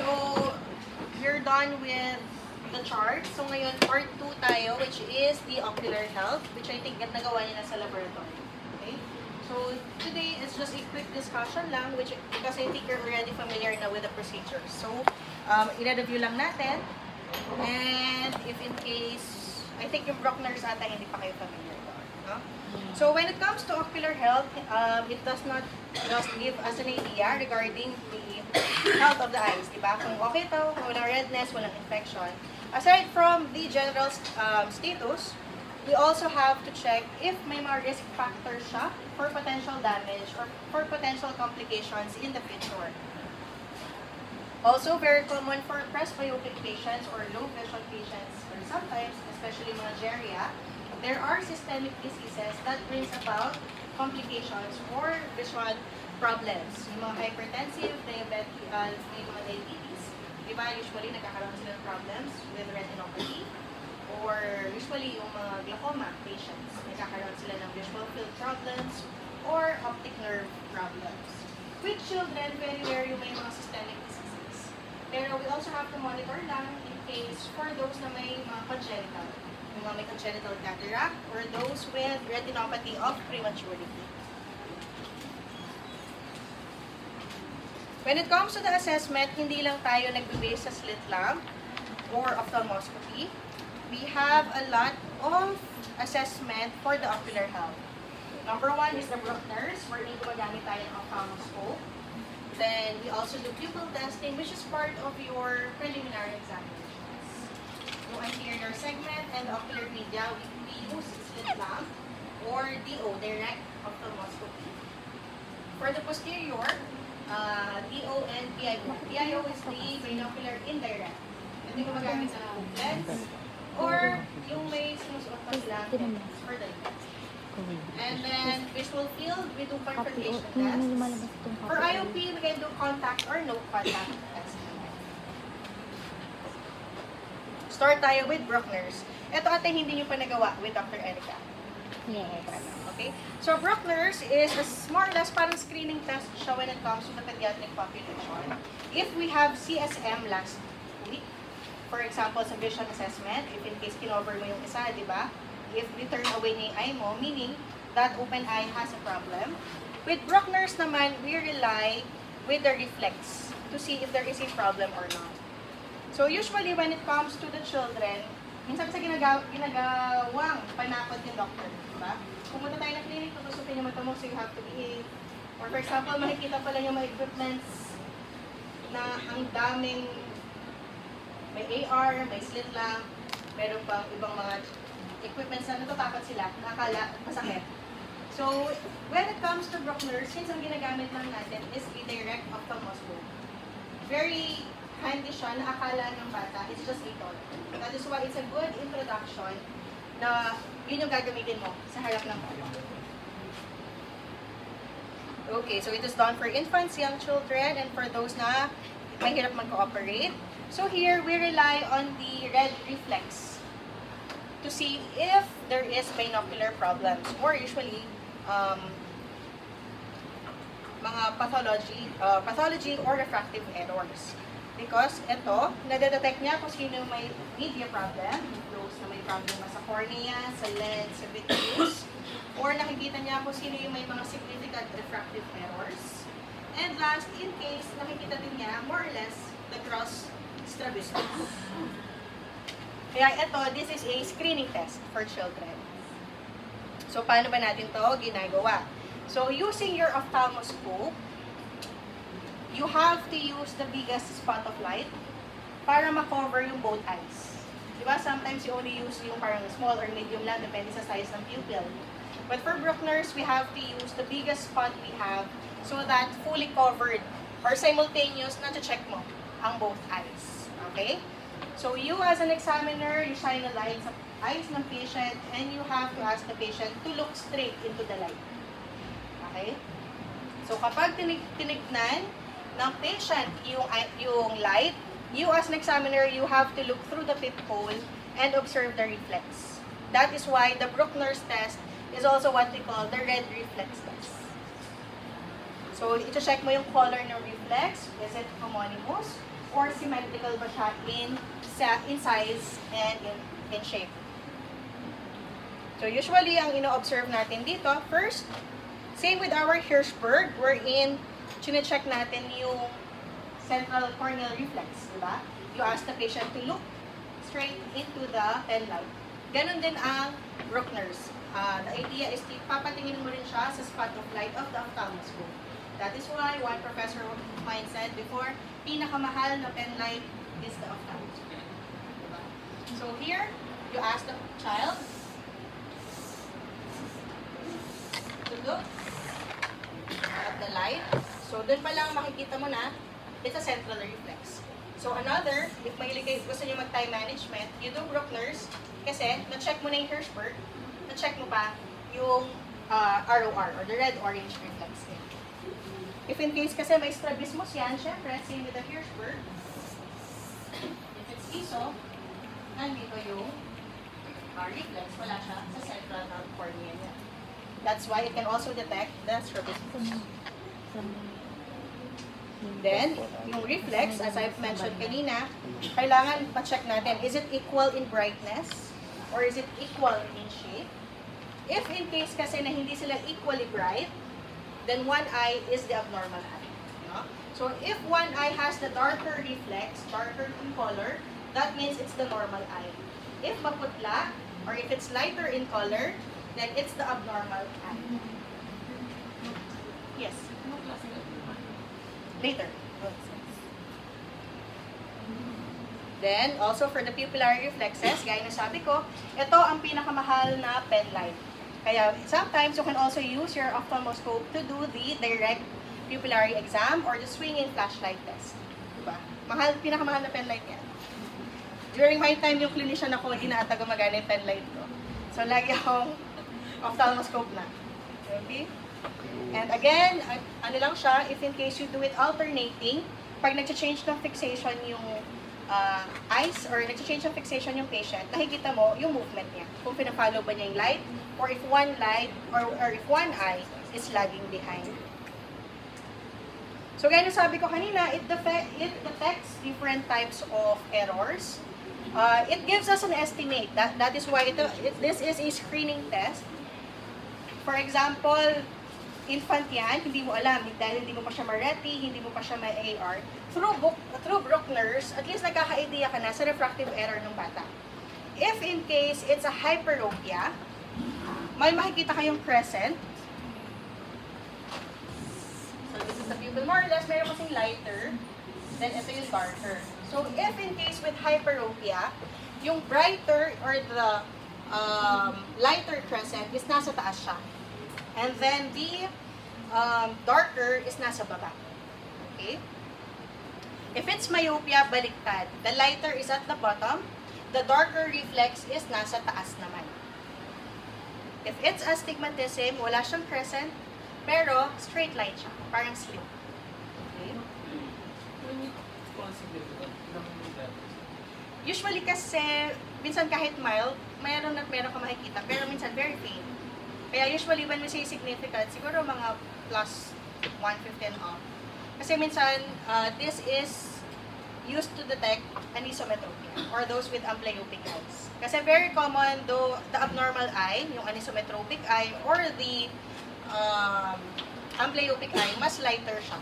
So, we're done with the chart. So, ngayon, part 2 tayo, which is the ocular health, which I think nagawa nila sa laboratory. Okay? So, today is just a quick discussion lang, which because I think you're already familiar na with the procedures. So, i-review lang natin. And if in case, I think yung Bruckner's ata hindi pa kayo familiar doon. No? So, when it comes to ocular health, it does not just give us an idea regarding the health of the eyes, diba? Kung okay to, kung walang redness, walang infection. Aside from the general status, we also have to check if may mga risk factors siya for potential damage or for potential complications in the future. Also, very common for presbyopic patients or low vision patients, or sometimes, especially mga geria, there are systemic diseases that brings about complications or vision problems. Yung mga hypertensive, diabetic, may mga diabetes, diba? Usually, nagkakaroon sila ng problems with retinopathy, or usually yung mga glaucoma patients, nagkakaroon sila ng visual field problems or optic nerve problems. With children, very rare yung may mga systemic diseases. Pero we also have to monitor lang in case for those na may mga congenital, yung mga may congenital cataract, or those with retinopathy of prematurity. When it comes to the assessment, hindi lang tayo nagbe-base sa slit lamp or ophthalmoscopy. We have a lot of assessment for the ocular health. Number 1 is the Bruckner's, wherein gumagamit tayo ng ophthalmoscope. Then, we also do pupil testing, which is part of your preliminary examinations. Yung anterior segment and ocular media, we use slit lamp or DO, direct ophthalmoscopy. For the posterior, DO and PIO. PIO is the binocular indirect. Hindi ko magamit sa lens or yung may sinusuot pa silang lens for the lens. And then, visual field, we do confrontation tests. For IOP, we can do contact or no contact tests. Start tayo with Bruckner's. Ito ate hindi nyo pa nagawa with Dr. Erica. Yes. Okay? So, Bruckner's is more or less parang screening test siya when it comes to the pediatric population. If we have CSM last week, for example, sa vision assessment, if in case kinover mo yung isa, di ba? If we turn away na yung eye mo, meaning that open eye has a problem. With Bruckner's naman, we rely with the reflex to see if there is a problem or not. So, usually, when it comes to the children, minsan sa ginagawang panakot yung doctor, diba? Pumunta tayo na clinic, tutusupin yung mata mo, so you have to behave. Or for example, makikita pala yung mga equipments na ang daming may AR, may slit lamp, meron pang ibang mga equipments na natatakot sila, nakakala, masakit. So, when it comes to Bruckner's, since ang ginagamit lang natin is a direct ophthalmoscope. Very handy siya, nakakala ng bata, it's just a toy. That is why it's a good introduction na yun yung gagamitin mo sa harap ng bata. Okay, so it is done for infants, young children, and for those na mahirap mag-cooperate. So here, we rely on the red reflex to see if there is binocular problems or usually mga pathology or refractive errors. Because ito, nadedetect niya kung sino may media problem, those na may problem sa cornea, sa lens, sa vitreous, or nakikita niya kung sino yung may mga significant refractive errors. And last, in case, nakikita din niya more or less the cross strabismus. Kaya ito, this is a screening test for children. So, paano ba natin to ginagawa? So, using your ophthalmoscope, you have to use the biggest spot of light para ma-cover yung both eyes. Diba? Sometimes you only use yung parang small or medium lang, depende sa size ng pupil. But for Bruckner's, we have to use the biggest spot we have so that fully covered or simultaneous na check mo ang both eyes. Okay? So, you as an examiner, you shine a light sa eyes ng patient and you have to ask the patient to look straight into the light. Okay? So, kapag tinignan ng patient yung light, you as an examiner, you have to look through the peephole and observe the reflex. That is why the Bruckner's test is also what we call the red reflex test. So, ito-check mo yung color ng reflex. Is it homonymous? Or symmetrical ba siya in size and in shape? So, usually, ang ino-observe natin dito, first, same with our Hirschberg, wherein chine-check natin yung central corneal reflex, diba? You ask the patient to look straight into the pen light. Ganon din ang Bruckner's. The idea is papatingin mo rin siya sa spot of light of the ophthalmoscope. That is why one professor of mine said before, pinakamahal na pen light is the ophthalmoscope. Diba? So here, you ask the child to look at the light. So, dun pa lang makikita mo na, it's a central reflex. So, another, if gusto nyo mag-time management, you do Bruckner's, kasi, na-check mo na yung Hirschberg, na-check mo pa yung ROR, or the red-orange reflex. If in case kasi may strabismus yan, syempre, same with the Hirschberg. If it's ISO, nandito yung reflex, wala siya sa central cornea niya. That's why it can also detect the strabismus. Then, yung reflex, as I've mentioned kanina, kailangan pa-check natin, is it equal in brightness? Or is it equal in shape? If in case kasi na hindi sila equally bright, then one eye is the abnormal eye. No? So, if one eye has the darker reflex, darker in color, that means it's the normal eye. If maputla, or if it's lighter in color, then it's the abnormal eye. Yes? Later. Then, also for the pupillary reflexes, gaya na sabi ko, ito ang pinakamahal na pen light. Kaya, sometimes you can also use your ophthalmoscope to do the direct pupillary exam or the swinging flashlight test. Diba? Pinakamahal na pen light yan. During my time, yung clinician ako, hindi na ata gumagana yung pen light ko. So, lagi akong ophthalmoscope na. Okay? And again, ano lang siya, if in case you do it alternating, pag nag-change ng fixation yung eyes or nag-change ng fixation yung patient, nakikita mo yung movement niya. Kung pinafollow ba niya yung light, or if one light, or if one eye is lagging behind. So, gaya na sabi ko kanina, it detects different types of errors. It gives us an estimate. That is why this is a screening test. For example, infant yan, hindi mo alam, dahil hindi mo pa siya ma-RETI, hindi mo pa siya ma-AR. Through Bruckner's, at least nagkaka-idea ka na sa refractive error ng bata. If in case it's a hyperopia, may makikita kayong crescent. So this is the pupil. More or less, meron kasing lighter, then ito yung darker. So if in case with hyperopia, yung brighter or the lighter crescent is nasa taas siya. And then the darker is nasa baba. Okay? If it's myopia, baliktad. The lighter is at the bottom. The darker reflex is nasa taas naman. If it's astigmatism, wala siyang crescent, pero straight line siya. Parang slit. Okay? Usually kasi, minsan kahit mild, mayroon at meron ka makikita, pero minsan very faint. Kaya usually when we say significant, siguro mga plus 115 off. Kasi minsan, this is used to detect anisometropia or those with amblyopic eyes. Kasi very common, though the abnormal eye, yung anisometropic eye or the amblyopic eye, mas lighter siya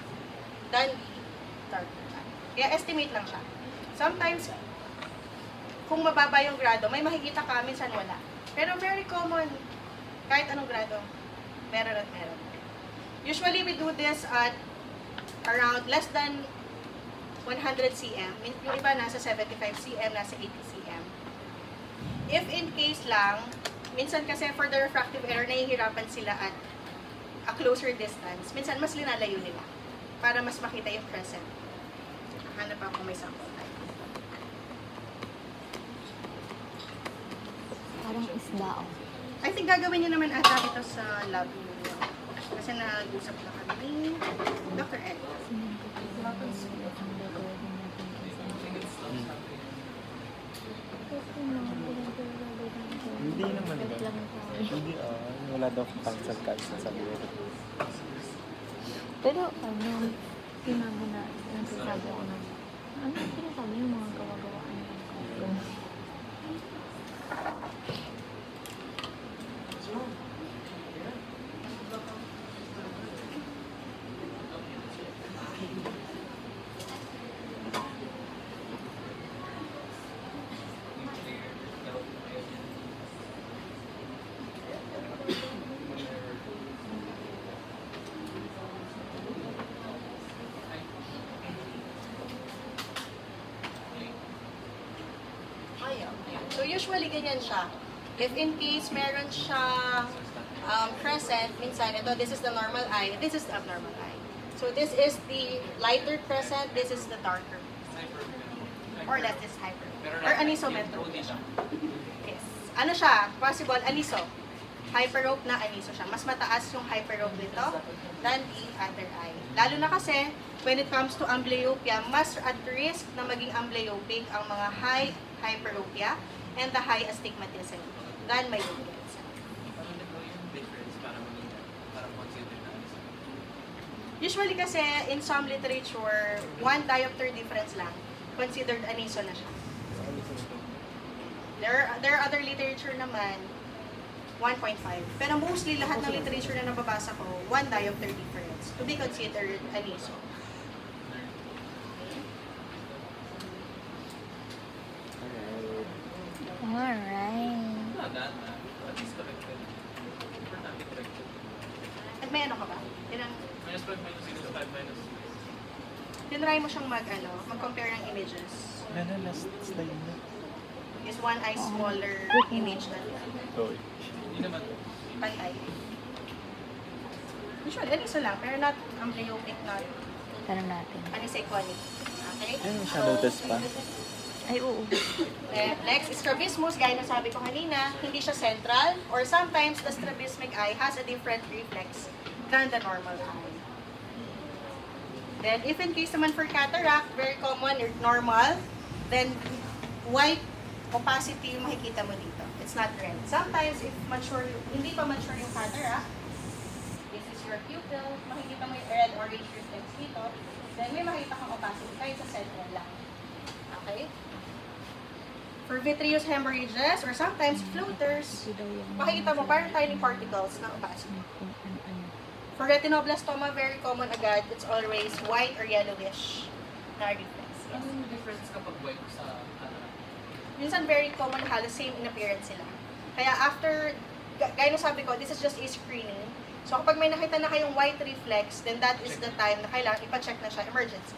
than the darker eye. Kaya estimate lang siya. Sometimes, kung mababa yung grado, may makikita ka, minsan wala. Pero very common, kahit anong grado, meron at meron. Usually, we do this at around less than 100 cm. Yung iba nasa 75 cm, nasa 80 cm. If in case lang, minsan kasi for the refractive error, nahihirapan sila at a closer distance. Minsan, mas linalayo nila para mas makita yung crescent. Hanap ako may sample tayo. Parang isda, oh. I think gagawin niyo naman ata ito sa lab niyo. Kasi nag-usap na kami ni Dr. Ed. Hindi naman ba? Hindi, wala daw pangsag kahit sa sabi. Pero ano, sinabi na, nagsasabi ako na, ano sinasabi yung mga gawa-gawaan niya? Ganun. So, usually, ganyan siya. If in case meron siyang crescent, minsan, ito, this is the normal eye, this is the abnormal eye. So, this is the lighter crescent, this is the darker. Or less is hyper. Or anisometropia siya. Yes. Ano siya? Possible, aniso. Hyperope na aniso siya. Mas mataas yung hyperope nito than the other eye. Lalo na kasi, when it comes to amblyopia, mas at risk na maging amblyopic ang mga high hyperopia and the high astigmatism than myopia itself. Usually kasi, in some literature, 1 diopter difference lang, considered aniso na siya. There are other literature naman, 1.5. Pero mostly, lahat ng literature na nababasa ko, 1 diopter difference to be considered aniso. Alright. At may ano ka ba? Minus 5 minus 6 5 minus. Tinry mo siyang mag-compare ng images. Last slide na. Is one eye smaller image na Hindi naman. pantay. Usually, aniso lang, pero not amblyopic, not Tanong natin. aniseconic. Okay? Ayun, shadow test pa. Ay, oo. Next, strabismus, gaya na sabi ko kanina, hindi siya central, or sometimes the strabismic eye has a different reflex than the normal eye. Then, if in case naman for cataract, very common, normal, then white opacity yung makikita mo dito. It's not red. Sometimes, if mature, hindi pa mature yung cataract, this is your pupil, makikita mo yung red-orange reflex dito, then may makikita kang opacity kahit sa central lang. Okay? For vitreous hemorrhages, or sometimes floaters, makikita mo parang tiny particles ng opacity. For retinoblastoma, very common agad, it's always white or yellowish na reflex. Anong difference kapag white sa Minsan very common, halos same in appearance sila. Kaya after, gaya na sabi ko, this is just a screening. So kapag may nakita na kayong white reflex, then that is the time na kailangan ipa-check na siya, emergency.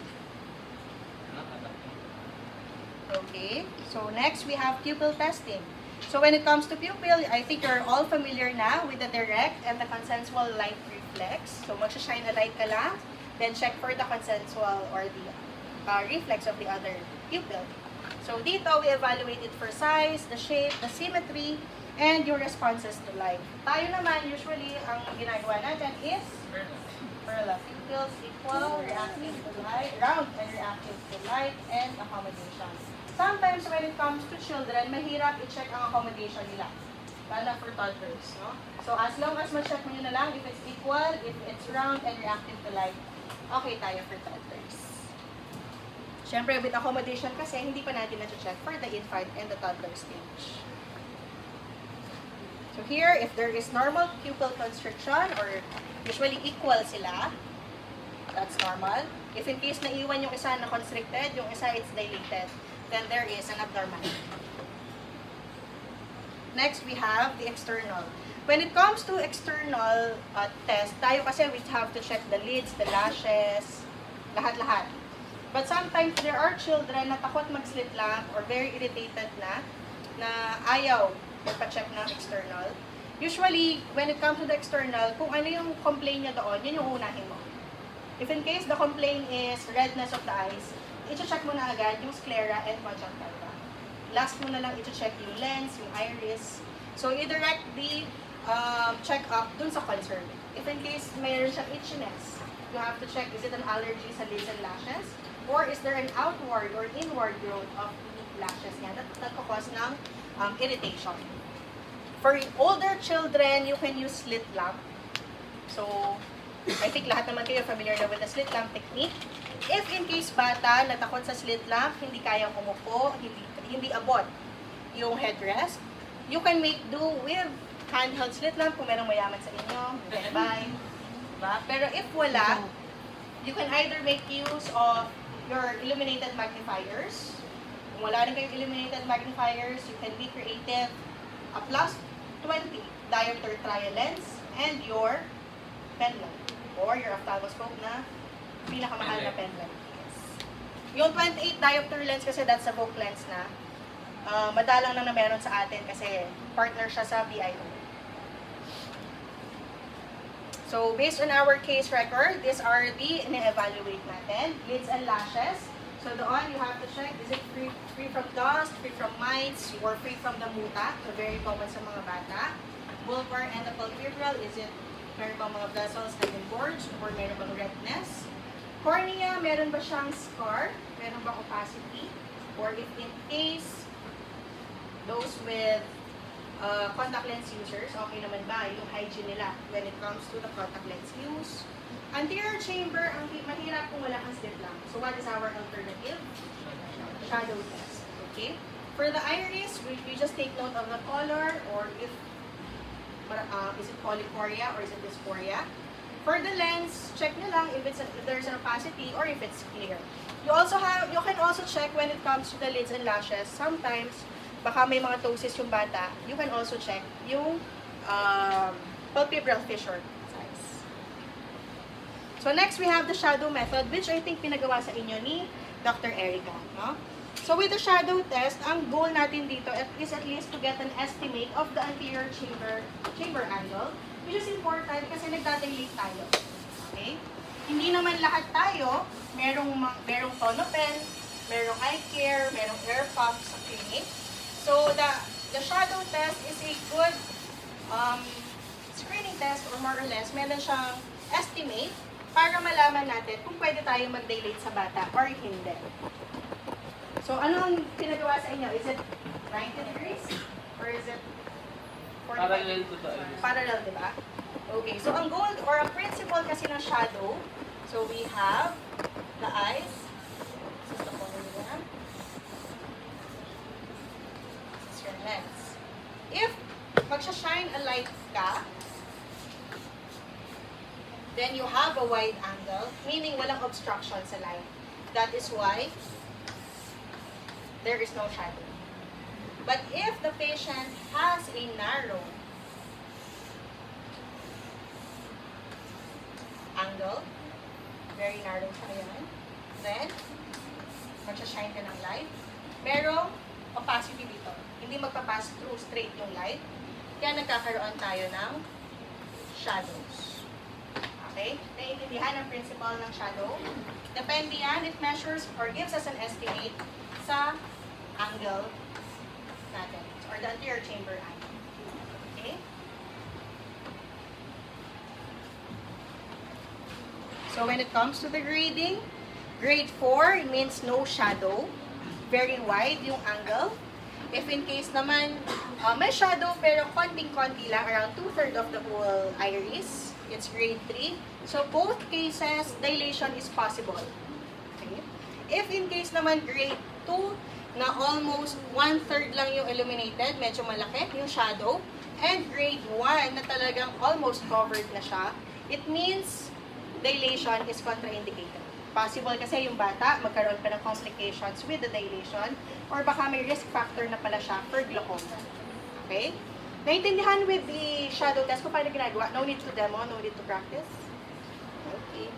Okay, so next we have pupil testing. So when it comes to pupil, I think you're all familiar na with the direct and the consensual light reflex. So magsha-shine a light ka lang, then check for the consensual or the reflex of the other pupil. So dito, we evaluate it for size, the shape, the symmetry, and your responses to light. Tayo naman, usually, ang ginagawa natin is Perla. Pupils equal, reactive to light, round and reactive to light, and accommodation. Sometimes, when it comes to children, mahirap i-check ang accommodation nila. Lalo for toddlers, no? So, as long as ma-check mo nyo na lang, if it's equal, if it's round and reactive to light, okay tayo for toddlers. Siyempre, with accommodation kasi, hindi pa natin na-check for the infant and the toddler stage. So here, if there is normal pupil constriction, or usually equal sila, that's normal. If in case naiwan yung isa na constricted, yung isa it's dilated, then there is an abnormality. Next, we have the external. When it comes to external test, tayo kasi we have to check the lids, the lashes, lahat-lahat. But sometimes, there are children na takot mag-slit lamp or very irritated na ayaw magpa-check ng external. Usually, when it comes to the external, kung ano yung complaint niya doon, yun yung unahin mo. If in case the complaint is redness of the eyes, i-check mo na agad yung sclera and conjunctiva. Last mo na lang i-check yung lens, yung iris. So, i-direct the check-up dun sa concern. If in case mayroon siyang itchiness, you have to check, is it an allergy sa lids and lashes? Or is there an outward or inward growth of the lashes niya that nagkakos ng irritation? For older children, you can use slit lamp. So, I think lahat naman kayo familiar na with the slit lamp technique. If in case bata natakot sa slit lamp, hindi kayang umupo, hindi abot yung headrest, you can make do with handheld slit lamp kung merong mayaman sa inyo, you can buy. Diba? Pero if wala, you can either make use of your illuminated magnifiers. Kung wala rin kayong illuminated magnifiers, you can be creative. A plus 20 diopter trial lens and your pen light or your ophthalmoscope na pinakamahal na pen light. Yes. Yung 28 diopter lens kasi that's a Vogue lens na madalang lang na meron sa atin kasi partner siya sa BIO. So, based on our case record, these are the ine-evaluate natin. Lids and lashes. So, doon, you have to check, is it free from dust, free from mites, or free from the muta? So, very common sa mga bata. Bulbar and the palpebral, is it meron bang mga vessels na engorged, or meron bang redness? Cornea, meron ba siyang scar? Meron bang opacity? Or if in case, those with contact lens users, okay naman ba yung hygiene nila when it comes to the contact lens use? Anterior chamber, ang mahirap kung wala kang slit lamp. So what is our alternative? Shadow test. Okay? For the iris, we just take note of the color or if is it polychoria or is it dysphoria. For the lens, check nyo lang if there's an opacity or if it's clear. You can also check when it comes to the lids and lashes. Sometimes baka may mga ptosis yung bata, you can also check yung palpebral fissure size. So next, we have the shadow method, which I think pinagawa sa inyo ni Dr. Erica. No? So with the shadow test, ang goal natin dito is at least to get an estimate of the anterior chamber angle, which is important kasi nagdadilate tayo. Okay? Hindi naman lahat tayo, merong tonopen, merong eye care, merong air pump sa clinic. So, the shadow test is a good screening test or more or less, meron siyang estimate para malaman natin kung pwede tayo mag-dilate sa bata or hindi. So, anong pinagawa sa inyo? Is it 90 degrees? Or is it 45 Parallel degrees? to the iris. Parallel, di ba? Okay, so ang goal or ang principle kasi ng shadow, so we have the eyes. This is the corner nila. Lens. If magsha-shine a light ka, then you have a wide angle, meaning walang obstruction sa light. That is why there is no shadow. But if the patient has a narrow angle, very narrow siya yan, then magsha-shine ka ng light, merong opacity dito. Hindi magpapass through straight yung light. Kaya nagkakaroon tayo ng shadows. Okay? Naiintindihan ang principle ng shadow. Depende yan, it measures or gives us an estimate sa angle natin. Or the anterior chamber angle. Okay? So when it comes to the grading, grade 4 means no shadow. Very wide yung angle. If in case naman, may shadow pero konting-konti lang, around 2/3 of the whole iris, it's grade 3. So both cases, dilation is possible. Okay? If in case naman grade 2, na almost 1/3 lang yung illuminated, medyo malaki yung shadow, and grade 1 na talagang almost covered na siya, it means dilation is contraindicated. Possible kasi yung bata, magkaroon pa ng complications with the dilation or baka may risk factor na pala siya for glaucoma. Okay? Naintindihan with the shadow test kung paano ginagawa? No need to demo, no need to practice. Okay.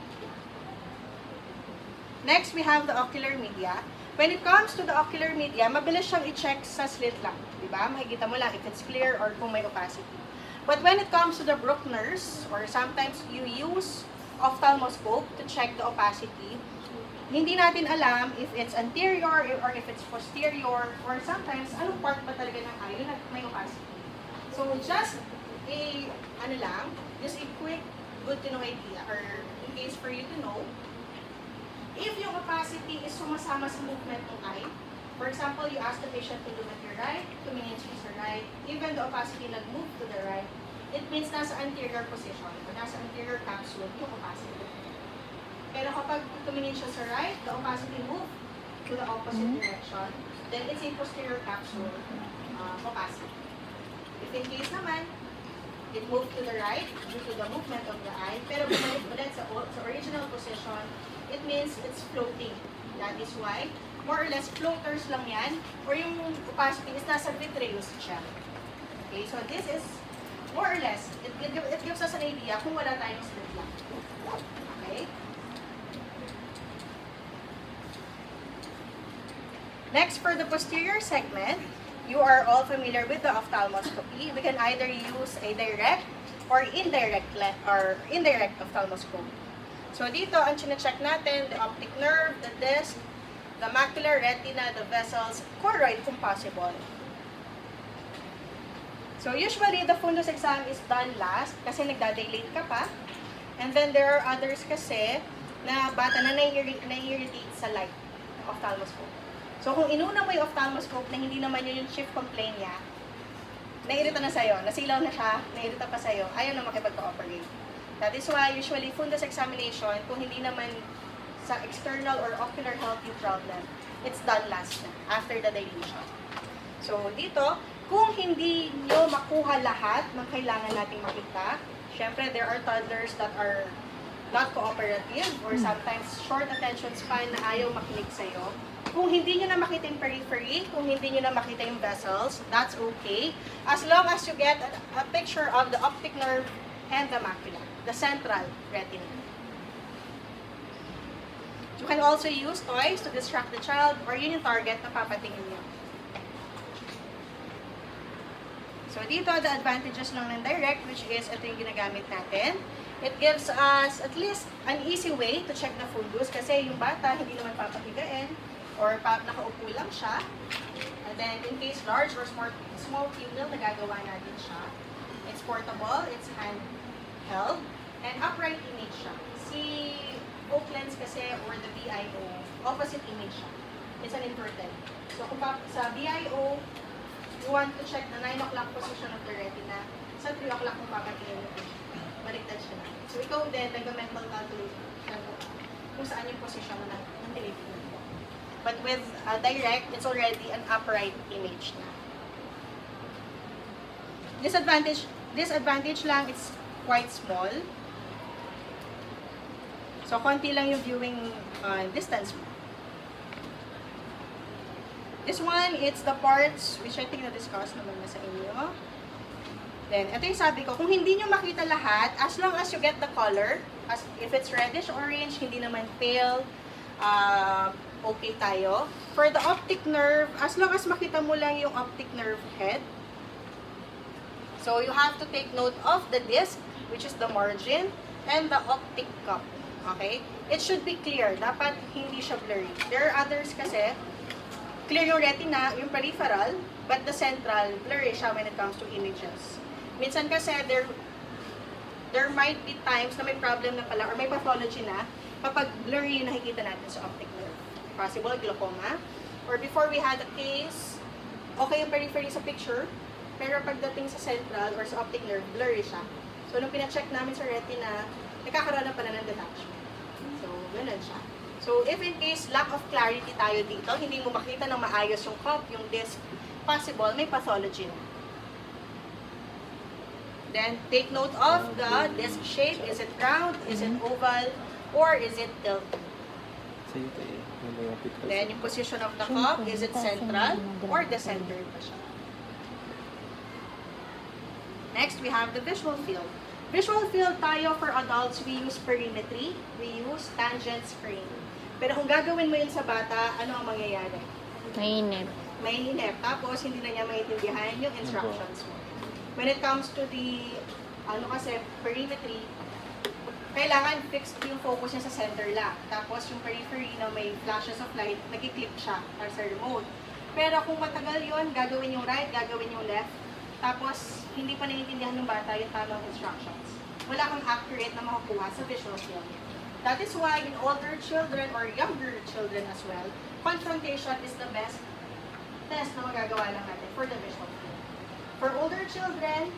Next, we have the ocular media. When it comes to the ocular media, mabilis siyang i-check sa slit lamp. Diba? Makikita mo lang if it's clear or kung may opacity. But when it comes to the Bruckner's, or sometimes you use ophthalmoscope to check the opacity, hindi natin alam if it's anterior or if it's posterior or sometimes anong part ba talaga ng eye na may opacity. So just a just a quick good to know idea or in case for you to know if yung opacity is sumasama sa movement ng eye. For example, you ask the patient to look at your right, tumingin siya sa right, even the opacity nag-move to the right, it means nasa anterior position o nasa anterior capsule yung opacity. Pero kapag tumingin siya sa right, the opacity move to the opposite direction, then it's a posterior capsule opacity. If in case naman, it moved to the right due to the movement of the eye, pero bumalik ulit sa original position, it means it's floating. That is why, more or less, floaters lang yan, or yung opacity is nasa vitreous siya. Okay, so this is, more or less, it gives us an idea kung wala tayong slit lang. Okay? Next, for the posterior segment, you are all familiar with the ophthalmoscopy. We can either use a direct or indirect ophthalmoscope. So dito, ang chine-check natin, the optic nerve, the disc, the macular retina, the vessels, choroid kung possible. So usually, the fundus exam is done last kasi nagda-dilate ka pa. And then there are others kasi na bata na nai-irritate sa light, ophthalmoscope. So, kung inuna mo yung ophthalmoscope na hindi naman yun yung chief complaint niya, nairita na sa'yo, nasilaw na siya, nairita pa sa'yo, ayaw na makipag-cooperate. That is why, usually, fundus examination, kung hindi naman sa external or ocular health yung problem, it's done last na, after the dilation. So, dito, kung hindi nyo makuha lahat ng kailangan nating makita, syempre, there are toddlers that are not cooperative or sometimes short attention span na ayaw makinig sa'yo. Kung hindi nyo na makita yung periphery, kung hindi nyo na makita yung vessels, that's okay. As long as you get a picture of the optic nerve and the macula, the central retina. You can also use toys to distract the child or yun yung target na papatingin nyo. So dito, the advantages lang ng direct, which is ito yung ginagamit natin. It gives us at least an easy way to check the fundus kasi yung bata hindi naman papahigain or nakaupo lang siya. And then, in case large or small pupil, nagagawa natin siya. It's portable, it's handheld, and upright image siya. Si Oaklands kasi, or the BIO, opposite image siya. It's an inverted. So, kung sa BIO, you want to check the 9 o'clock position of the retina, sa 3 o'clock kung papatingin mo siya. Baliktad siya na. So, ikaw din, nag-mental calculation kung saan yung position mo ng television. But with direct, it's already an upright image na. Disadvantage lang, it's quite small. So, konti lang yung viewing distance mo. This one, it's the parts, which I think na-discuss naman na sa inyo. Then, ito yung sabi ko, kung hindi nyo makita lahat, as long as you get the color, if it's reddish-orange, hindi naman pale, okay tayo. For the optic nerve, as long as makita mo lang yung optic nerve head, so you have to take note of the disc, which is the margin, and the optic cup. Okay? It should be clear. Dapat hindi siya blurry. There are others kasi, clear yung retina, yung peripheral, but the central, blurry siya when it comes to images. Minsan kasi, there might be times na may problem na pala, or may pathology na, kapag blurry yung nakikita natin sa optic nerve. Possible glaucoma. Or before we had a case, okay yung periphery sa picture, pero pagdating sa central or sa optic nerve, blurry siya. So, nung pina-check namin sa retina, nagkakaroon na pala ng detachment. So, ganun siya. So, if in case lack of clarity tayo dito, hindi mo makita ng maayos yung cup, yung disc, possible, may pathology na. Then, take note of the disc shape. Is it round? Is it oval? Or is it tilted? Then, yung position of the cup, is it central or decentered pa siya? Next, we have the visual field. Visual field tayo for adults, we use perimetry, we use tangent screen. Pero kung gagawin mo yun sa bata, ano ang mangyayari? Mainip. Mainip. Tapos, hindi na niya maintindihan yung instructions mo. When it comes to the, perimetry, kailangan fixed yung focus niya sa center lang. Tapos yung periphery na may flashes of light, nag-click siya para sa remote. Pero kung matagal yun, gagawin yung right, gagawin yung left. Tapos hindi pa naiintindihan ng bata yung tamang instructions. Wala kang accurate na makukuha sa visual field. That is why in older children or younger children as well, confrontation is the best test na magagawa lang natin for the visual field. For older children,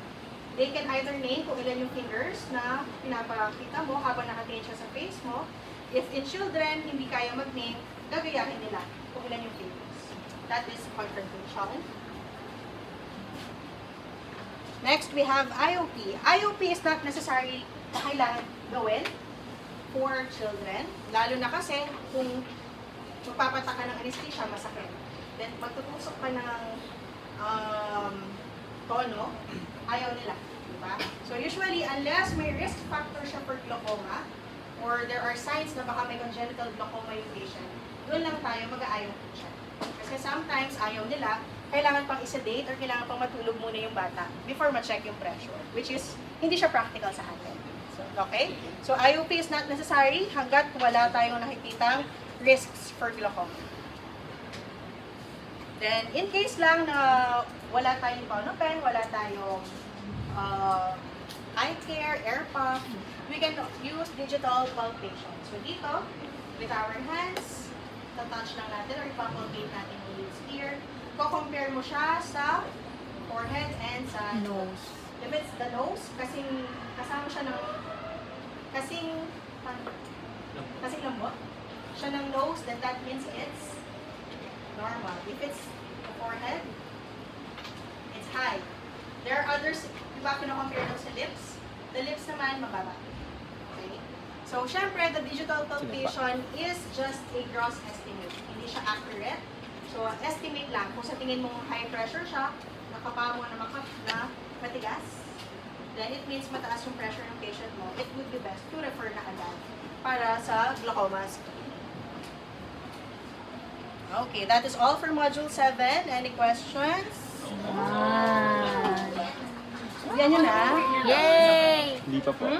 They can either name kung ilan yung fingers na pinapakita mo habang nakatingin siya sa face mo. If in children, hindi kaya mag-name, gagayahin nila kung ilan yung fingers. That is confrontation. Next, we have IOP. IOP is not necessarily na kailangan gawin for children. Lalo na kasi kung magpapataka ng anesthesia, masakit. Then, magtutusok ka ng tono, ayaw nila. Diba? So, usually, unless may risk factor siya for glaucoma, or there are signs na baka may congenital glaucoma yung patient, doon lang tayo mag-aayaw po siya. Kasi sometimes, ayaw nila, kailangan pang isedate or kailangan pang matulog muna yung bata before ma-check yung pressure, which is, hindi siya practical sa atin. So, okay? So, IOP is not necessary hanggat wala tayong nakikitang risks for glaucoma. Then, in case lang na wala tayong Tonopen, wala tayong eye care, air puff, we can use digital palpation. So, dito, with our hands, tatouch lang natin or ipapalpate natin yung lids here. Ko-compare mo siya sa forehead and sa nose. If it's the nose, kasing kasama siya ng kasing lambot siya ng nose, then that means it's normal. If it's the forehead, it's high. There are others, diba kino-compare daw sa lips? The lips naman, mababa. Okay? So, syempre, the digital palpation is just a gross estimate. Hindi siya accurate. So, estimate lang. Kung sa tingin mo high pressure siya, nakapa mo na matigas, then it means mataas yung pressure ng patient mo. It would be best to refer na agad para sa glaucoma screening. Okay, that is all for Module 7. Any questions? Ah. Yan yun na. Yay! Hindi pa po.